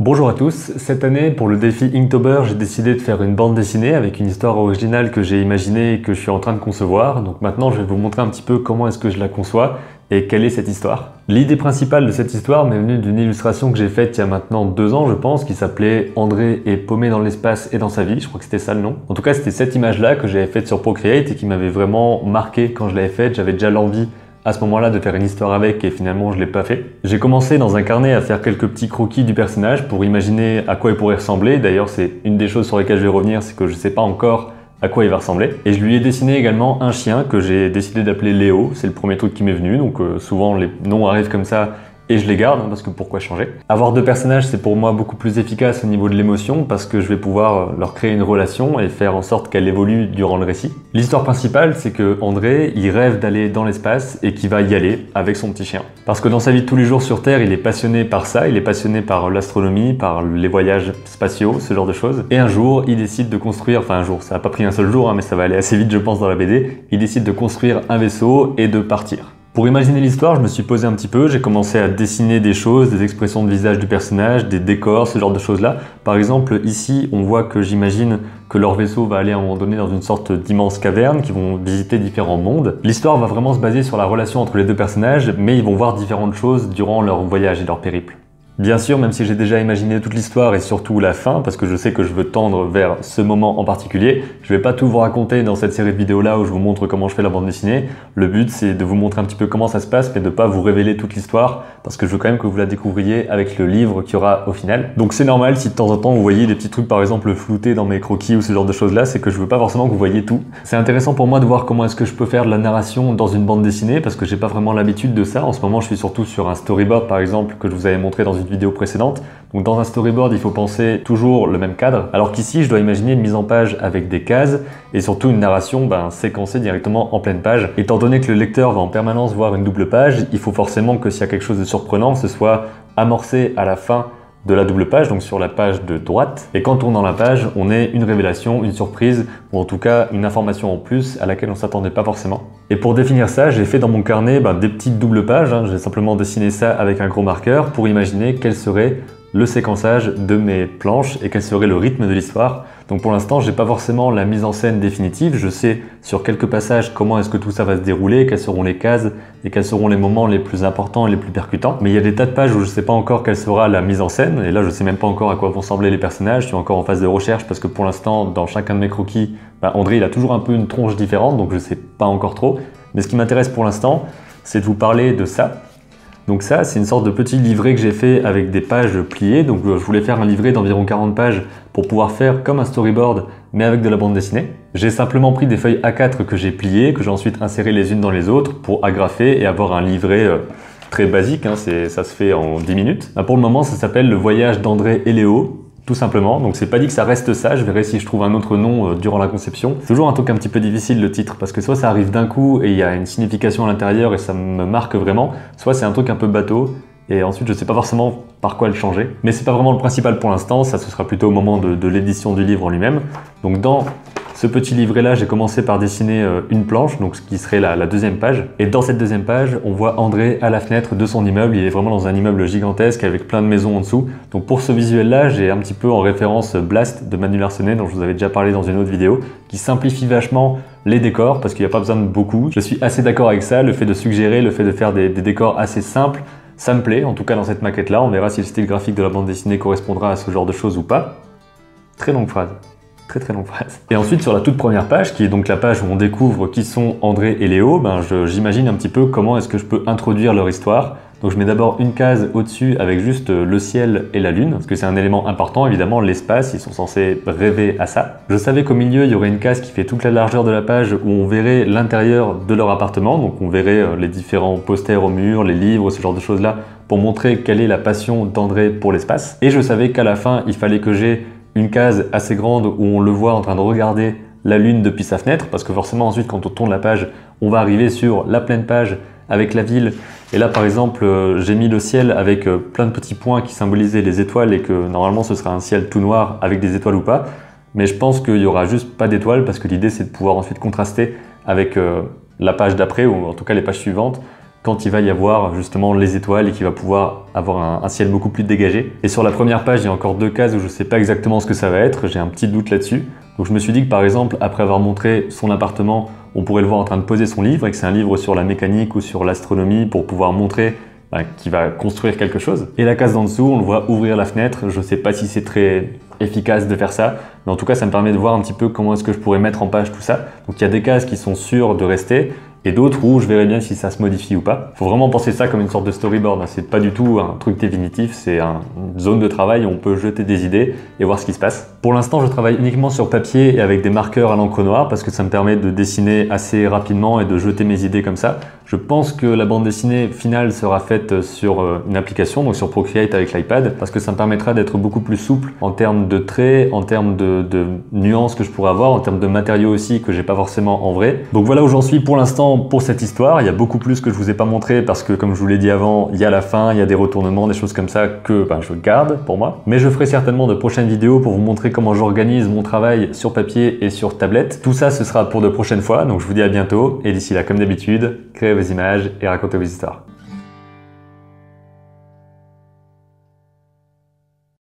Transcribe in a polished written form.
Bonjour à tous, cette année pour le défi Inktober, j'ai décidé de faire une bande dessinée avec une histoire originale que j'ai imaginée et que je suis en train de concevoir. Donc maintenant je vais vous montrer un petit peu comment est-ce que je la conçois et quelle est cette histoire. L'idée principale de cette histoire m'est venue d'une illustration que j'ai faite il y a maintenant 2 ans je pense, qui s'appelait André est paumé dans l'espace et dans sa vie, je crois que c'était ça le nom. En tout cas c'était cette image-là que j'avais faite sur Procreate et qui m'avait vraiment marqué quand je l'avais faite. J'avais déjà l'envie à ce moment-là de faire une histoire avec et finalement je l'ai pas fait. J'ai commencé dans un carnet à faire quelques petits croquis du personnage pour imaginer à quoi il pourrait ressembler. D'ailleurs c'est une des choses sur lesquelles je vais revenir, c'est que je sais pas encore à quoi il va ressembler. Et je lui ai dessiné également un chien que j'ai décidé d'appeler Léo, c'est le premier truc qui m'est venu, donc souvent les noms arrivent comme ça et je les garde, parce que pourquoi changer? Avoir 2 personnages, c'est pour moi beaucoup plus efficace au niveau de l'émotion, parce que je vais pouvoir leur créer une relation et faire en sorte qu'elle évolue durant le récit. L'histoire principale, c'est que André, il rêve d'aller dans l'espace et qu'il va y aller avec son petit chien. Parce que dans sa vie de tous les jours sur Terre, il est passionné par ça, il est passionné par l'astronomie, par les voyages spatiaux, ce genre de choses. Et un jour, il décide de construire, enfin un jour, ça n'a pas pris un seul jour, mais ça va aller assez vite je pense dans la BD, il décide de construire un vaisseau et de partir. Pour imaginer l'histoire, je me suis posé un petit peu, j'ai commencé à dessiner des choses, des expressions de visage du personnage, des décors, ce genre de choses-là. Par exemple, ici, on voit que j'imagine que leur vaisseau va aller à un moment donné dans une sorte d'immense caverne, qui vont visiter différents mondes. L'histoire va vraiment se baser sur la relation entre les 2 personnages, mais ils vont voir différentes choses durant leur voyage et leur périple. Bien sûr, même si j'ai déjà imaginé toute l'histoire et surtout la fin, parce que je sais que je veux tendre vers ce moment en particulier, je vais pas tout vous raconter dans cette série de vidéos là où je vous montre comment je fais la bande dessinée. Le but c'est de vous montrer un petit peu comment ça se passe, mais de pas vous révéler toute l'histoire, parce que je veux quand même que vous la découvriez avec le livre qu'il y aura au final. Donc c'est normal si de temps en temps vous voyez des petits trucs par exemple floutés dans mes croquis ou ce genre de choses là, c'est que je veux pas forcément que vous voyez tout. C'est intéressant pour moi de voir comment est-ce que je peux faire de la narration dans une bande dessinée, parce que j'ai pas vraiment l'habitude de ça. En ce moment je suis surtout sur un storyboard par exemple que je vous avais montré dans une vidéo précédente. Donc dans un storyboard, il faut penser toujours le même cadre, alors qu'ici, je dois imaginer une mise en page avec des cases et surtout une narration séquencée directement en pleine page. Étant donné que le lecteur va en permanence voir une double page, il faut forcément que s'il y a quelque chose de surprenant, ce soit amorcé à la fin de la double page, donc sur la page de droite. Et quand on tournant la page, on ait une révélation, une surprise, ou en tout cas une information en plus à laquelle on ne s'attendait pas forcément. Et pour définir ça, j'ai fait dans mon carnet des petites doubles pages. J'ai simplement dessiné ça avec un gros marqueur pour imaginer quel serait le séquençage de mes planches et quel serait le rythme de l'histoire. Donc pour l'instant, j'ai pas forcément la mise en scène définitive. Je sais sur quelques passages comment est-ce que tout ça va se dérouler, quelles seront les cases et quels seront les moments les plus importants et les plus percutants. Mais il y a des tas de pages où je sais pas encore quelle sera la mise en scène. Et là, je sais même pas encore à quoi vont ressembler les personnages. Je suis encore en phase de recherche parce que pour l'instant, dans chacun de mes croquis, André, il a toujours un peu une tronche différente, donc je sais pas encore trop. Mais ce qui m'intéresse pour l'instant, c'est de vous parler de ça. Donc ça, c'est une sorte de petit livret que j'ai fait avec des pages pliées. Donc je voulais faire un livret d'environ 40 pages pour pouvoir faire comme un storyboard, mais avec de la bande dessinée. J'ai simplement pris des feuilles A4 que j'ai pliées, que j'ai ensuite insérées les unes dans les autres pour agrafer et avoir un livret très basique. Ça se fait en 10 minutes. Pour le moment, ça s'appelle Le voyage d'André et Léo. Tout simplement, donc c'est pas dit que ça reste ça, je verrai si je trouve un autre nom durant la conception. C'est toujours un truc un petit peu difficile le titre, parce que soit ça arrive d'un coup et il y a une signification à l'intérieur et ça me marque vraiment, soit c'est un truc un peu bateau, et ensuite je sais pas forcément par quoi le changer. Mais c'est pas vraiment le principal pour l'instant, ça ce sera plutôt au moment de l'édition du livre en lui-même. Donc dans ce petit livret-là, j'ai commencé par dessiner une planche, donc ce qui serait la 2e page. Et dans cette 2e page, on voit André à la fenêtre de son immeuble. Il est vraiment dans un immeuble gigantesque avec plein de maisons en dessous. Donc pour ce visuel-là, j'ai un petit peu en référence Blast de Manu Larsenet, dont je vous avais déjà parlé dans une autre vidéo, qui simplifie vachement les décors parce qu'il n'y a pas besoin de beaucoup. Je suis assez d'accord avec ça, le fait de suggérer, le fait de faire des décors assez simples, ça me plaît, en tout cas dans cette maquette-là. On verra si le style graphique de la bande dessinée correspondra à ce genre de choses ou pas. Très longue phrase. Très longue phrase. Et ensuite sur la toute première page, qui est donc la page où on découvre qui sont André et Léo, j'imagine un petit peu comment est-ce que je peux introduire leur histoire. Donc je mets d'abord une case au-dessus avec juste le ciel et la lune, parce que c'est un élément important, évidemment l'espace, ils sont censés rêver à ça. Je savais qu'au milieu il y aurait une case qui fait toute la largeur de la page où on verrait l'intérieur de leur appartement, donc on verrait les différents posters au mur, les livres, ce genre de choses là, pour montrer quelle est la passion d'André pour l'espace. Et je savais qu'à la fin il fallait que j'ai une case assez grande où on le voit en train de regarder la lune depuis sa fenêtre, parce que forcément ensuite quand on tourne la page, on va arriver sur la pleine page avec la ville. Et là par exemple, j'ai mis le ciel avec plein de petits points qui symbolisaient les étoiles et que normalement ce sera un ciel tout noir avec des étoiles ou pas. Mais je pense qu'il y aura juste pas d'étoiles parce que l'idée c'est de pouvoir ensuite contraster avec la page d'après ou en tout cas les pages suivantes quand il va y avoir justement les étoiles et qu'il va pouvoir avoir un ciel beaucoup plus dégagé. Et sur la première page, il y a encore 2 cases où je ne sais pas exactement ce que ça va être, j'ai un petit doute là-dessus. Donc je me suis dit que par exemple, après avoir montré son appartement, on pourrait le voir en train de poser son livre et que c'est un livre sur la mécanique ou sur l'astronomie pour pouvoir montrer qu'il va construire quelque chose. Et la case d'en dessous, on le voit ouvrir la fenêtre. Je ne sais pas si c'est très efficace de faire ça, mais en tout cas, ça me permet de voir un petit peu comment est-ce que je pourrais mettre en page tout ça. Donc il y a des cases qui sont sûres de rester, et d'autres où je verrai bien si ça se modifie ou pas. Il faut vraiment penser ça comme une sorte de storyboard. C'est pas du tout un truc définitif, c'est une zone de travail où on peut jeter des idées et voir ce qui se passe. Pour l'instant, je travaille uniquement sur papier et avec des marqueurs à l'encre noire parce que ça me permet de dessiner assez rapidement et de jeter mes idées comme ça. Je pense que la bande dessinée finale sera faite sur une application, donc sur Procreate avec l'iPad, parce que ça me permettra d'être beaucoup plus souple en termes de traits, en termes de nuances que je pourrais avoir, en termes de matériaux aussi que j'ai pas forcément en vrai. Donc voilà où j'en suis pour l'instant pour cette histoire. Il y a beaucoup plus que je vous ai pas montré parce que comme je vous l'ai dit avant, il y a la fin, il y a des retournements, des choses comme ça que je garde pour moi. Mais je ferai certainement de prochaines vidéos pour vous montrer comment j'organise mon travail sur papier et sur tablette. Tout ça, ce sera pour de prochaines fois, donc je vous dis à bientôt et d'ici là, comme d'habitude, créez vos images et racontez vos histoires.